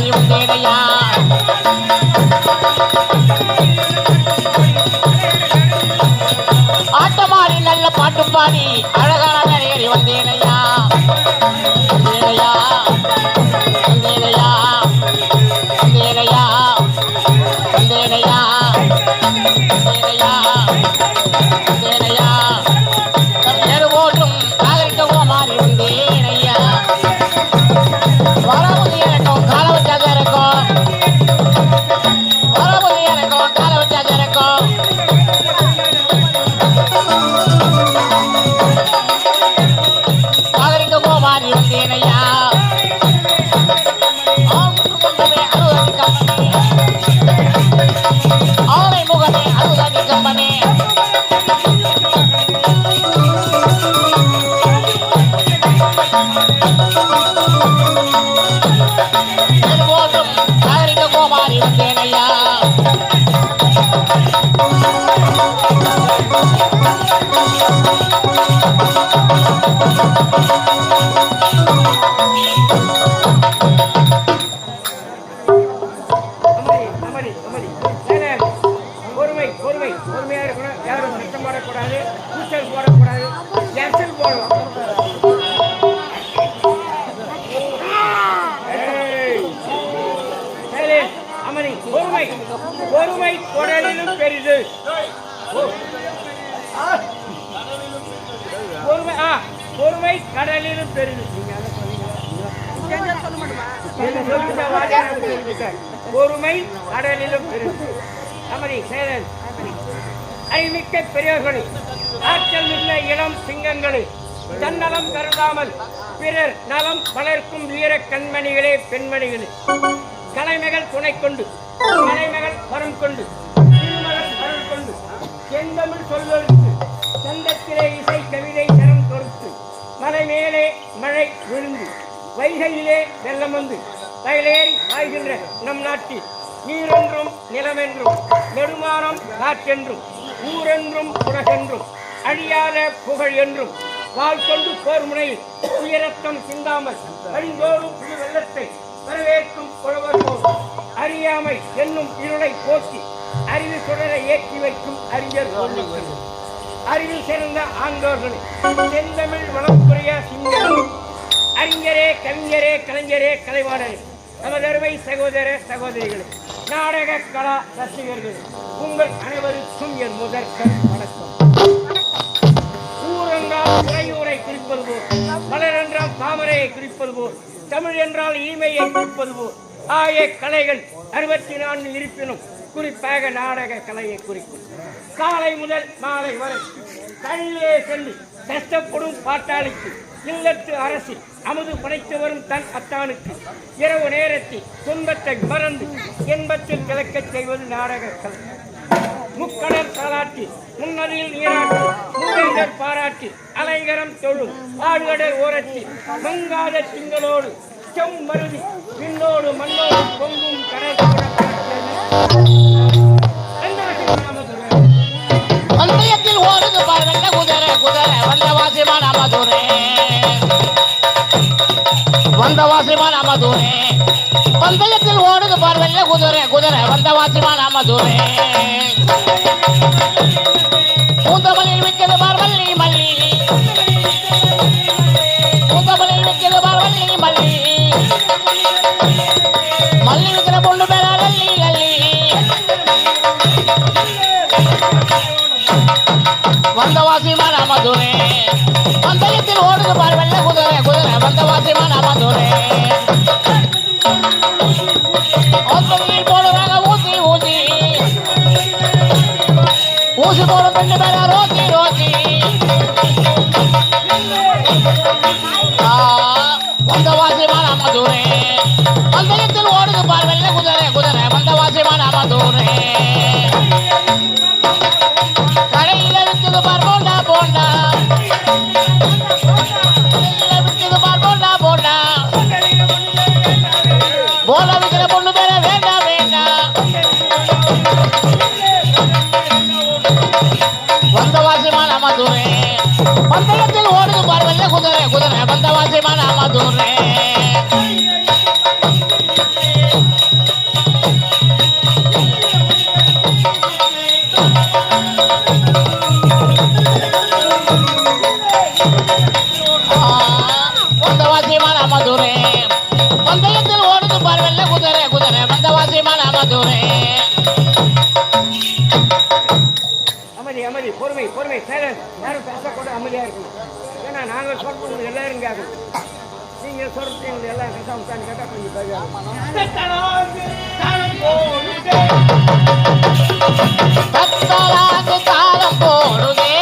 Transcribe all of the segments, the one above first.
மாறி வந்தேனையா ஆட்டமாடி நல்ல பாட்டு பாடி அழகான நடிகரி வந்தேனையா வந்தேனையா வந்தேனையா வந்தேனையா வந்தேனையா வந்தேனையா வந்தேனையா ஏறு ஓட்டும் நாகரிகமும் மாறி வந்தேனையா வரவுதி எனக்கும் கால வச்சாக இருக்கும் வரவுதி எனக்கும் கால வச்சாக இருக்கும் நாகரிகமும் மாறி வந்தேனையா ஆலை முகமே அருகாதி கம்பனே போதும் நாகரிகமும் மாறி வந்தேனையா பொறுமையா இருக்கணும். யாரும் சத்தம் போடக்கூடாது, கூச்சல் போடக்கூடாது, எரிச்சல் போடணும். அமனி பொறுமை பொறுமை குடலிலும் பெரிது. பொறுமை பொறுமை கடலிலும் பெரிது. பொறுமை கடலிலும் பெரிது. அமனி சேரன் அறிமிக்க பெரியவர்களே, ஆற்றல் மிக்க இளம் சிங்கங்களே, தன்னலம் கருதாமல் பிறர் நலம் வளர்க்கும் வீர கண்மணிகளே, பெண்மணிகளே, கலைமகள் துணை கொண்டு கலைமகள் வரம் கொண்டு திருமகள் அருள் கொண்டு செந்தமிழ் சொல்லொழுத்து சந்தத்திலே இசை கவிதை தரம் தொடுத்து மலை மேலே மழை விழுந்து வைகையிலே வெள்ளம் வந்து வயலேறி ஆய்கின்ற நம் நாட்டில் நீரென்றும் நிலமென்றும் நெடுமானம் காற்றென்றும் ஊரென்றும் உலகென்றும் அழியாத புகழ் என்றும் வாழ் கொண்டு போர் முனையில் உயரத்தம் சிந்தாமல் அழிந்தோடும் புது வெள்ளத்தை வரவேற்கும் புலவர் போல் அறியாமை என்னும் இருளை போக்கி அறிவு சுடரை ஏற்றி வைக்கும் அறிஞர் அறிவில் சிறந்த ஆண்டோர்களே, செந்தமிழ் வளம்புரிய சிங்கங்களே, அறிஞரே கவிஞரே கலைஞரே கலைவாணரே, நமது அருமை சகோதர சகோதரிகளே, நாடக கலா ரசிகர்களே, உங்கள் அனைவருக்கும் என் முதற்கண் வணக்கம். ஊர் என்றால் உரையூரை குறிப்பது போல், மலர் என்றால் தாமரையை குறிப்பது போல், தமிழ் என்றால் இனிமையை குறிப்பது போல் ஆகிய கலைகள் 64 இருப்பினும் குறிப்பாக நாடக கலையை குறிக்கும். காலை முதல் மாலை வரை கண்ணிலே சென்று கஷ்டப்படும் பாட்டாளிக்கு, இல்லத்து அரசு அமுது படைத்து வரும் தன் அத்தானுக்கு இரவு நேரத்தில் துன்பத்தை மறந்து இன்பத்தில் கிழக்கச் செய்வது நாடக கலை. முக்கடல் தாளாட்டி முன்னதில் நீராட்டி மூவேந்தர் பாராட்டி அலைகரம் தொழும் ஆழ்கடல் ஓரத்தில் மங்காத திங்களோடு செம்மருதி விண்ணோடு மண்ணோடு பொங்கும் கடல் பந்தயத்தில் ஓடுது பார்வெல்ல குதிரை குதிரை வந்தவாசிமான மதுரே வந்தவாசிமான மதுரே பந்தயத்தில் ஓடுது பார்வெல்ல குதிரை குதிரை வந்தவாசிமான மதுரே பூந்தமலில் விற்கிறது பார்வல்லி மல்லி பூந்தமலில் விற்கிறது பார்வல்லி மல்லி மல்லி விற்கிற பொண்ணு பேரா லல்லி லல்லி வந்தவாசிமான மதுரே பந்தயத்தில் ஓடுது பார்வெல்ல குதிரை குதிரை வந்தவாசிமான மதுரே போடுறாங்க ஊசி ஊசி ஊசி போடும் பெண்ணு பேரா ரோசி ரோசி வந்தவாசிமான மதுரே பந்தயத்தில் ஓடுது பார்வெல்ல குதிரை குதிரை வந்தவாசிமான மதுரே கடையில் இருக்குது பார் போண்டா போண்டா இருக்குது பார் போண்டா போண்டா போல விற்கிற பொண்ணு பேர வேண்டாம் வேண்டாம் வந்தவாசிமான மதுரே பந்தயத்தில் ஓடுது பார்வெல்ல குதிரை குதிரை வந்தவாசிமான மதுரே குதிரை குதிரை வந்தவாசி மதுரை. அமைதி அமைதி பொறுமை பொறுமை சைலன்ஸ். யாரும் பேசக்கூட அமைதியா இருக்கணும். ஏன்னா நாங்கள் சொல்றது எல்லாரும் கேட்கணும். நீங்க சொல்றது எங்களுக்கு எல்லாம் பேசாம கேட்டா கொஞ்சம் தத்தலாது தாளம் போடுதே.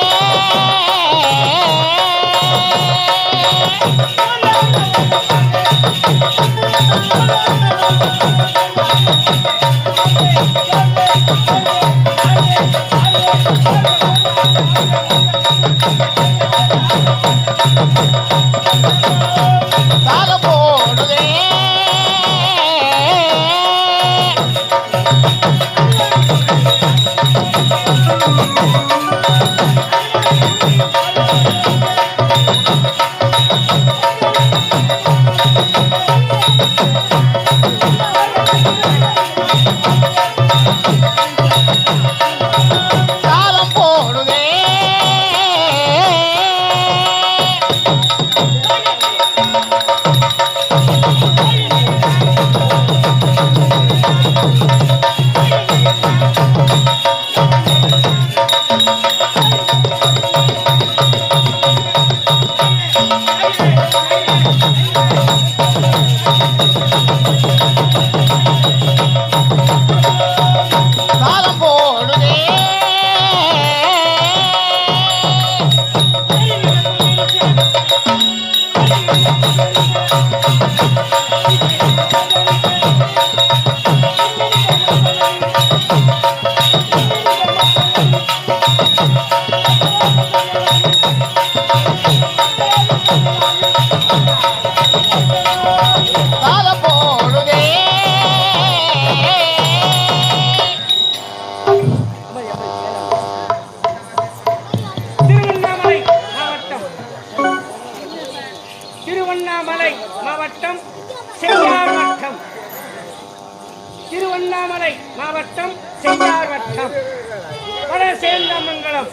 திருவண்ணாமலை மாவட்டம் செய்யார் வட்டம். திருவண்ணாமலை மாவட்டம் செய்யார் வட்டம் வடசேந்தமங்கலம்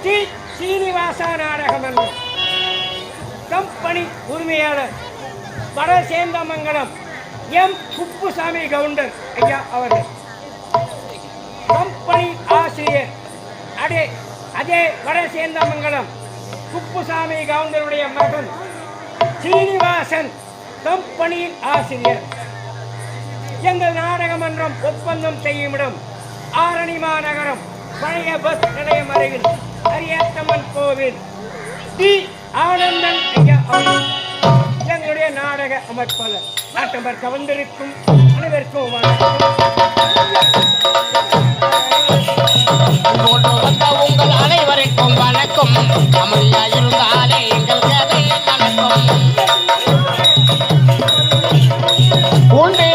ஸ்ரீ சீனிவாசா நாடக மன்றம் கம்பெனி உரிமையாளர் வடசேந்தமங்கலம் எம் குப்புசாமி கவுண்டர் ஐயா அவர்கள். கம்பெனி ஆசிரியர் அதே வடசேந்தமங்கலம் குப்புசாமி கவுண்டருடைய மகன் சீனிவாசன் கம்பெனியின் ஆசிரியர். எங்கள் நாடக மன்றம் ஒப்பந்தம் செய்யும் இடம் ஆரணி மாநகரம் பழைய பஸ் நிலையம் அருகில் அரியாத்தம்மன் கோவில் டி ஆனந்தன் ஐயா அவர்கள் எங்களுடைய நாடக அமைப்பாளர். நாட்டவர் கவர்ந்திருக்கும் அனைவருக்கும் உங்கள் அனைவருக்கும் வணக்கம். அமைதியா இருந்தாலே எங்கள் கதை நடக்கும். உண்டே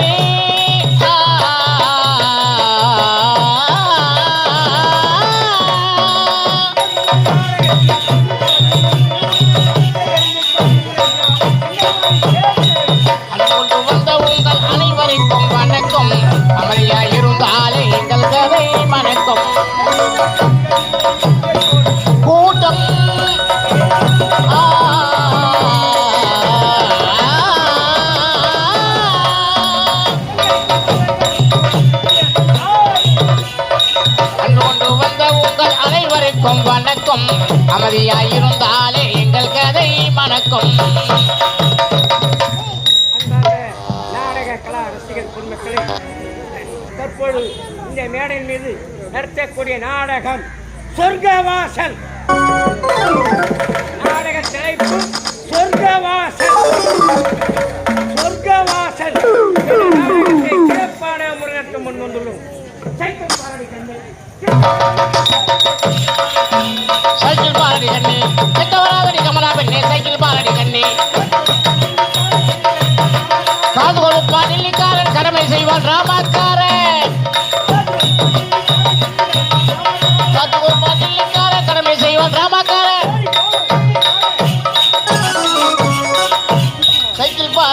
கொண்டு வந்த உங்கள் அனைவருக்கும் வணக்கம். அமைதியா இருந்தாலே எங்கள் கதை மணக்கும். கூட்டம் கொண்டு வந்த உங்கள் அனைவருக்கும் வணக்கம். அமைதியாயிருந்தாலே எங்கள் கதை மணக்கும். நாடக கலா ரசிகர் பொதுமக்களே, தற்போது இந்த மேடையின் மீது நடத்தக்கூடிய நாடகம் சொர்க்கவாசல். நாடக தலைப்பு சொர்க்கவாசல். சொர்க்கவாசல் நாடகத்தை சிறப்பான முறைநடத்த முன் வந்துள்ளோம். சைக்கிள் பாரடி கண்ணே, சைக்கிள் பாரடி கண்ணே, செக்கவராவடி கமலா பெண்ணே, சைக்கிள் பாரடி கண்ணே. காது கொடுப்பான் இல்லிக்காரன் கடமை செய்வான் ராமாக்காரன்.